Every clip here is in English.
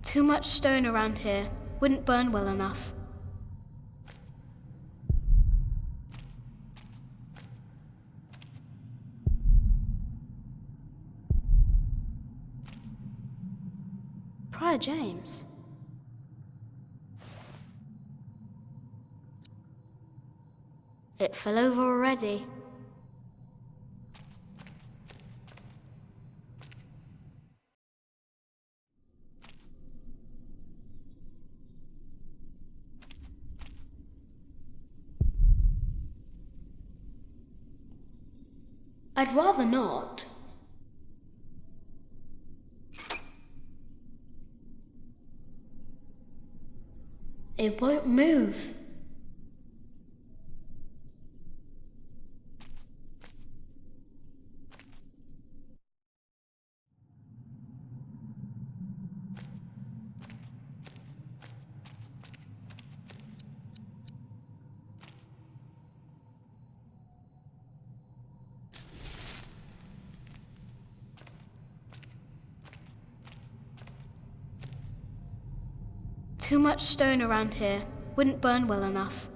Too much stone around here. Wouldn't burn well enough. Prior James. It fell over already. I'd rather not. It won't move. Too much stone around here. Wouldn't burn well enough.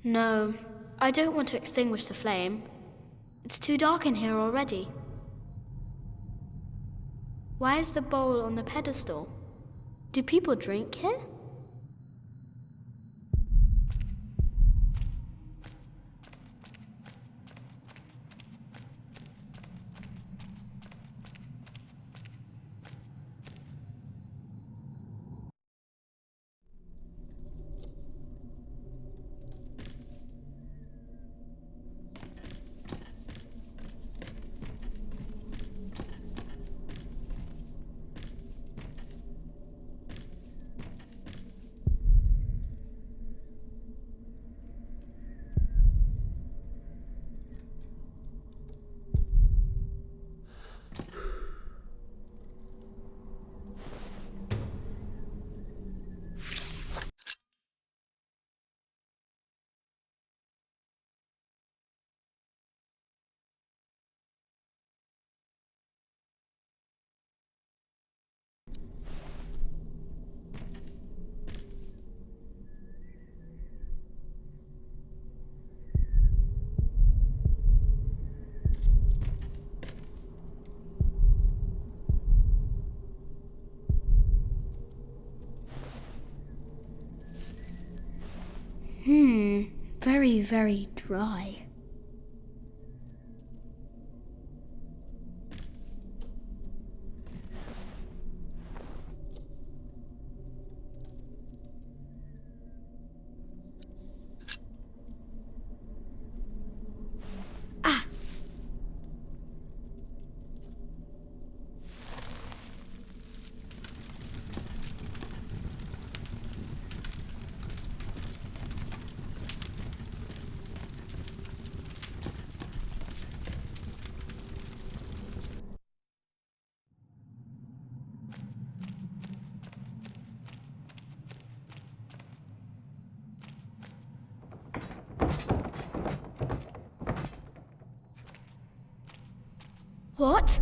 No, I don't want to extinguish the flame. It's too dark in here already. Why is the bowl on the pedestal? Do people drink here? Very, very dry. What?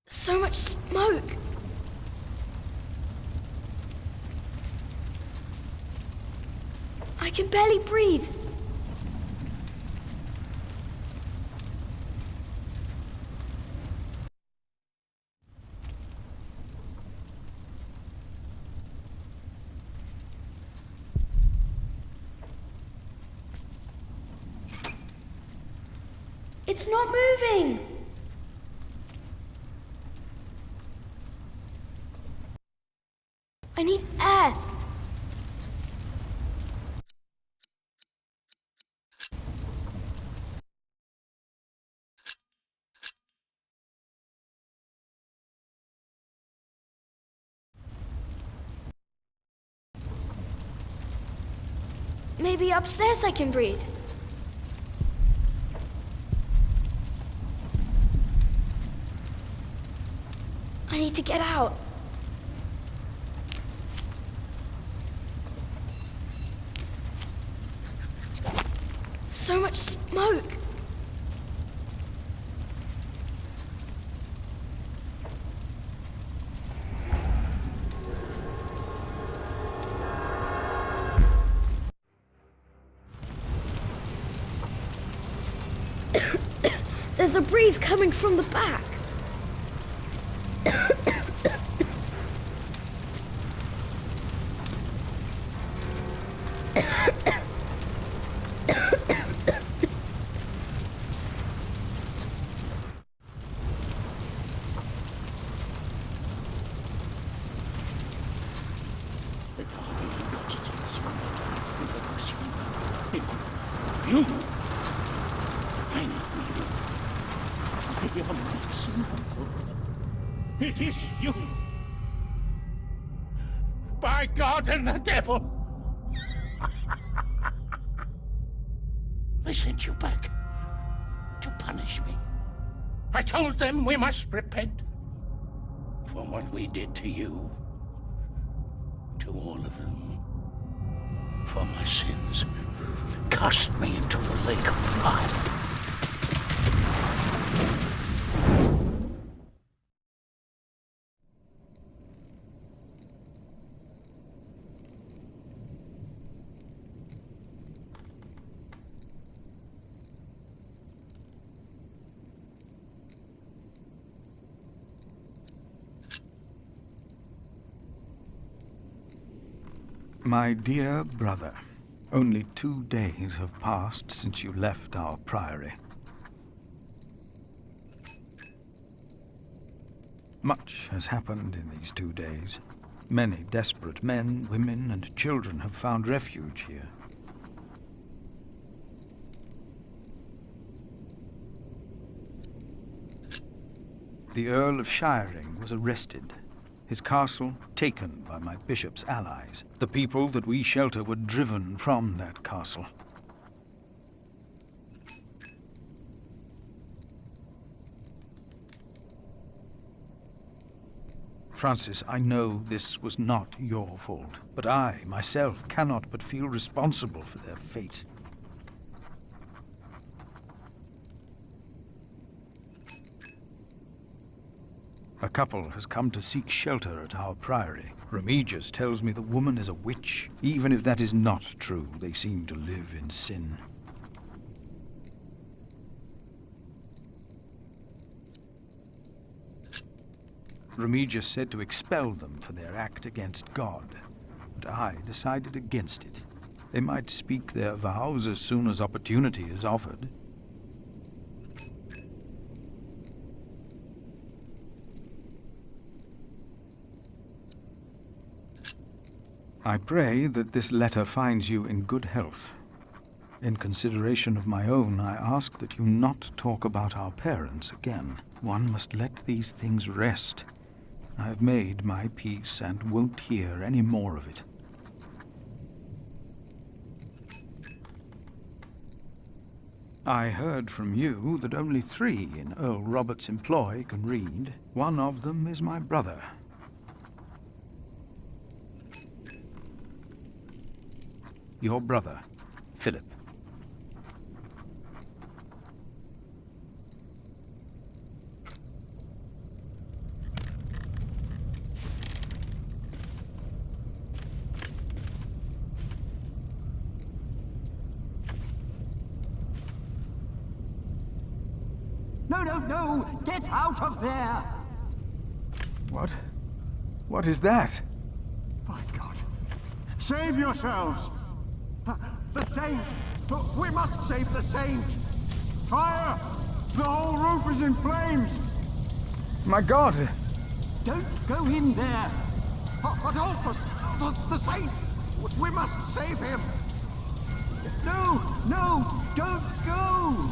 So much smoke! can barely breathe. It's not moving! I need air! Maybe upstairs I can breathe. I need to get out. So much smoke. There's a breeze coming from the back. You? It is you! By God and the devil! They sent you back to punish me. I told them we must repent for what we did to you, to all of them. For my sins, cast me into the lake of fire. My dear brother, only 2 days have passed since you left our priory. Much has happened in these 2 days. Many desperate men, women, and children have found refuge here. The Earl of Shiring was arrested. His castle taken by my bishop's allies. The people that we shelter were driven from that castle. Francis, I know this was not your fault, but I, myself, cannot but feel responsible for their fate. A couple has come to seek shelter at our priory. Remigius tells me the woman is a witch. Even if that is not true, they seem to live in sin. Remigius said to expel them for their act against God, but I decided against it. They might speak their vows as soon as opportunity is offered. I pray that this letter finds you in good health. In consideration of my own, I ask that you not talk about our parents again. One must let these things rest. I have made my peace and won't hear any more of it. I heard from you that only 3 in Earl Robert's employ can read. One of them is my brother. Your brother, Philip. No, no, no! Get out of there! What? What is that? My God. Save yourselves! The Saint! We must save the Saint! Fire! The whole roof is in flames! My God! Don't go in there! Adolphus! The Saint! We must save him! No! No! Don't go!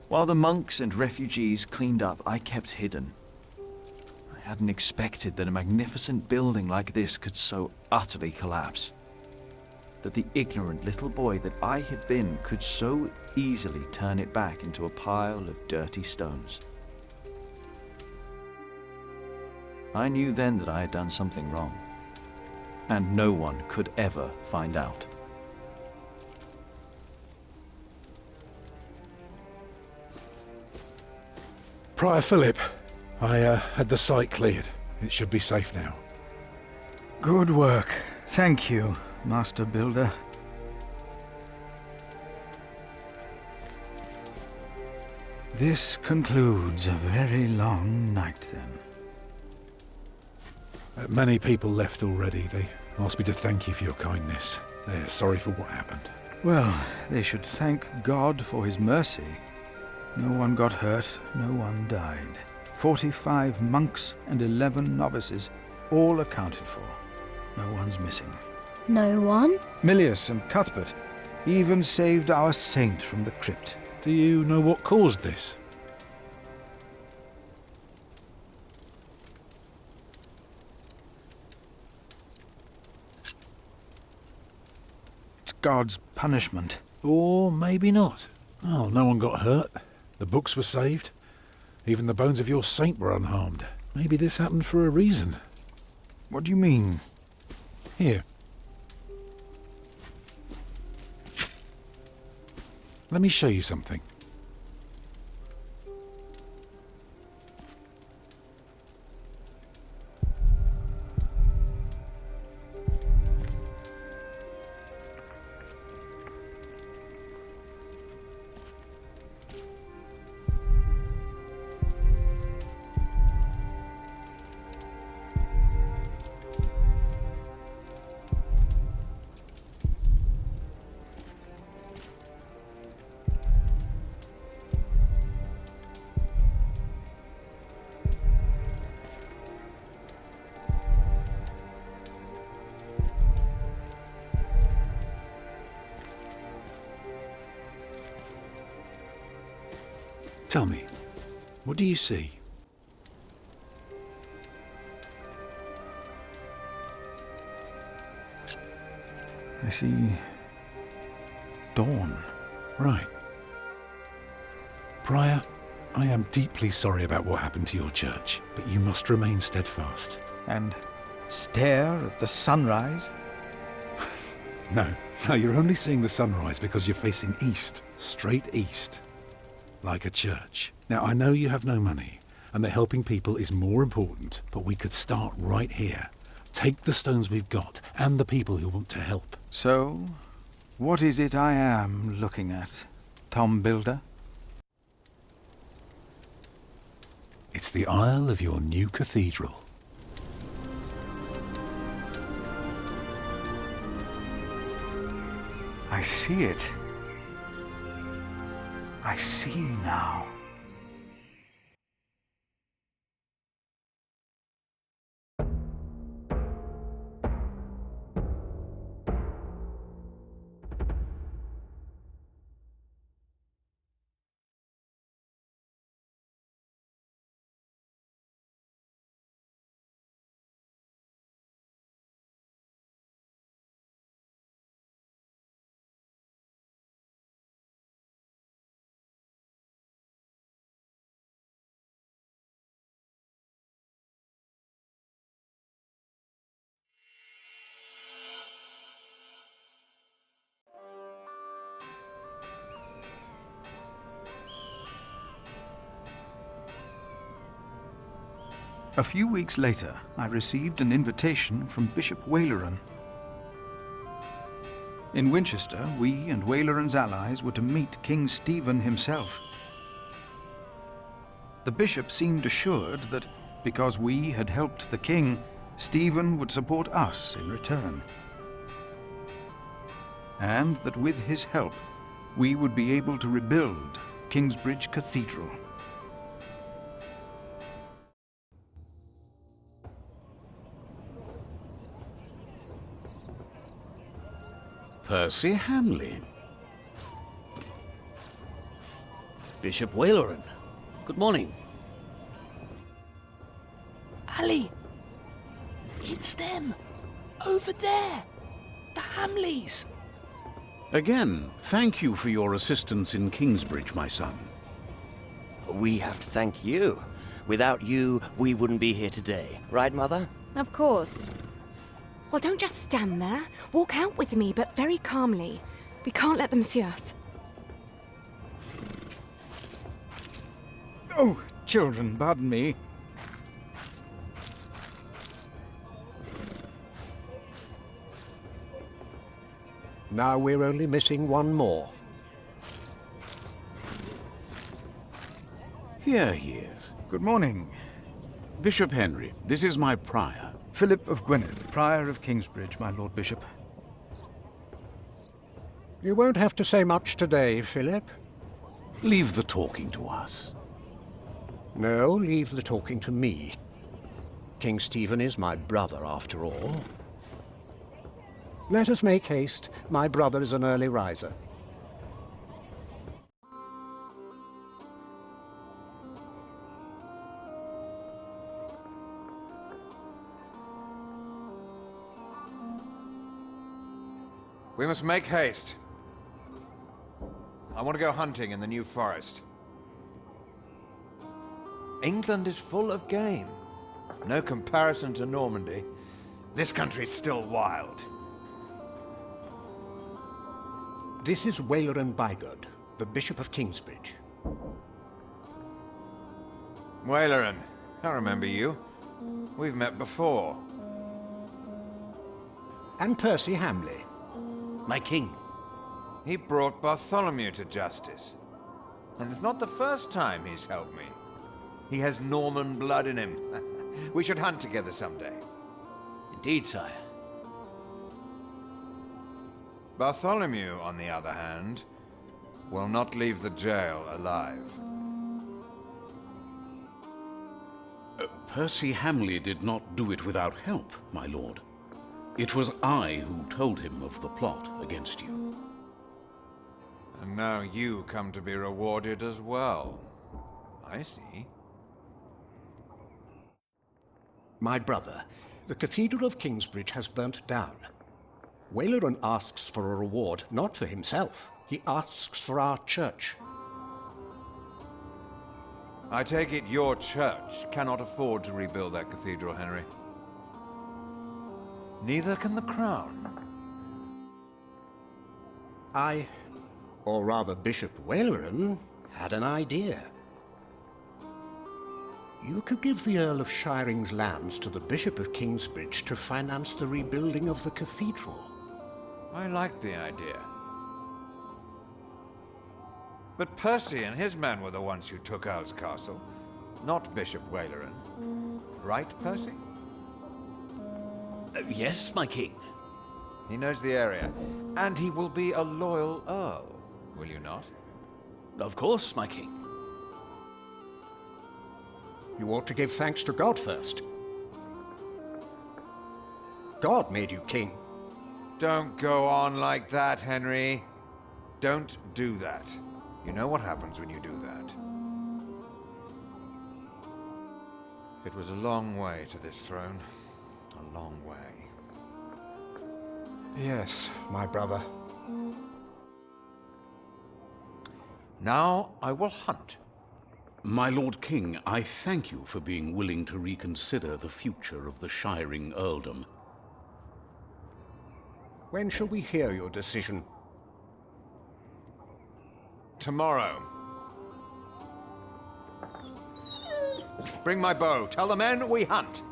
While the monks and refugees cleaned up, I kept hidden. I hadn't expected that a magnificent building like this could so utterly collapse. That the ignorant little boy that I had been could so easily turn it back into a pile of dirty stones. I knew then that I had done something wrong, and no one could ever find out. Prior Philip, I had the site cleared. It should be safe now. Good work. Thank you, Master Builder. This concludes a very long night, then. Many people left already. They asked me to thank you for your kindness. They're sorry for what happened. Well, they should thank God for his mercy. No one got hurt, no one died. 45 monks and 11 novices, all accounted for. No one's missing. No one? Milius and Cuthbert even saved our saint from the crypt. Do you know what caused this? It's God's punishment. Or maybe not. Oh, no one got hurt. The books were saved. Even the bones of your saint were unharmed. Maybe this happened for a reason. What do you mean? Here. Let me show you something. Tell me, what do you see? I see dawn. Right. Prior, I am deeply sorry about what happened to your church, but you must remain steadfast. And stare at the sunrise? No, you're only seeing the sunrise because you're facing east, straight east. Like a church. Now, I know you have no money, and that helping people is more important, but we could start right here. Take the stones we've got, and the people who want to help. So, what is it I am looking at, Tom Builder? It's the aisle of your new cathedral. I see it. I see now. A few weeks later, I received an invitation from Bishop Waleran. In Winchester, we and Waleran's allies were to meet King Stephen himself. The bishop seemed assured that because we had helped the king, Stephen would support us in return, and that with his help, we would be able to rebuild Kingsbridge Cathedral. Percy Hamley. Bishop Waleran. Good morning. Ali! It's them! Over there! The Hamleys! Again, thank you for your assistance in Kingsbridge, my son. We have to thank you. Without you, we wouldn't be here today. Right, Mother? Of course. Well, don't just stand there. Walk out with me, but very calmly. We can't let them see us. Oh, children, pardon me. Now we're only missing one more. Here he is. Good morning. Bishop Henry, this is my prior. Philip of Gwynedd, Prior of Kingsbridge, my Lord Bishop. You won't have to say much today, Philip. Leave the talking to us. No, leave the talking to me. King Stephen is my brother, after all. Let us make haste. My brother is an early riser. We must make haste. I want to go hunting in the New Forest. England is full of game. No comparison to Normandy. This country's still wild. This is Waleran Bygod, the Bishop of Kingsbridge. Waleran, I remember you. We've met before. And Percy Hamley. My king. He brought Bartholomew to justice. And it's not the first time he's helped me. He has Norman blood in him. We should hunt together someday. Indeed, sire. Bartholomew, on the other hand, will not leave the jail alive. Percy Hamley did not do it without help, my lord. It was I who told him of the plot against you. And now you come to be rewarded as well. I see. My brother, the Cathedral of Kingsbridge has burnt down. Waleran asks for a reward, not for himself. He asks for our church. I take it your church cannot afford to rebuild that cathedral, Henry. Neither can the crown. I, or rather Bishop Waleran, had an idea. You could give the Earl of Shiring's lands to the Bishop of Kingsbridge to finance the rebuilding of the cathedral. I like the idea. But Percy and his men were the ones who took Earl's Castle, not Bishop Waleran. Right, Percy? Yes, my king. He knows the area, and he will be a loyal Earl, will you not? Of course, my king. You ought to give thanks to God first. God made you king. Don't go on like that, Henry. Don't do that. You know what happens when you do that. It was a long way to this throne. A long way. Yes, my brother. Now I will hunt. My Lord King, I thank you for being willing to reconsider the future of the Shiring earldom. When shall we hear your decision? Tomorrow. Bring my bow. Tell the men we hunt.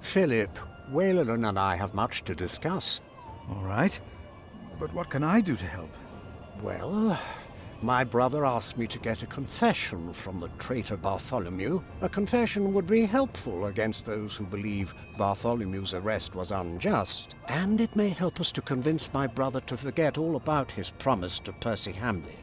Philip, Waylon and I have much to discuss. All right. But what can I do to help? Well, my brother asked me to get a confession from the traitor Bartholomew. A confession would be helpful against those who believe Bartholomew's arrest was unjust, and it may help us to convince my brother to forget all about his promise to Percy Hamley.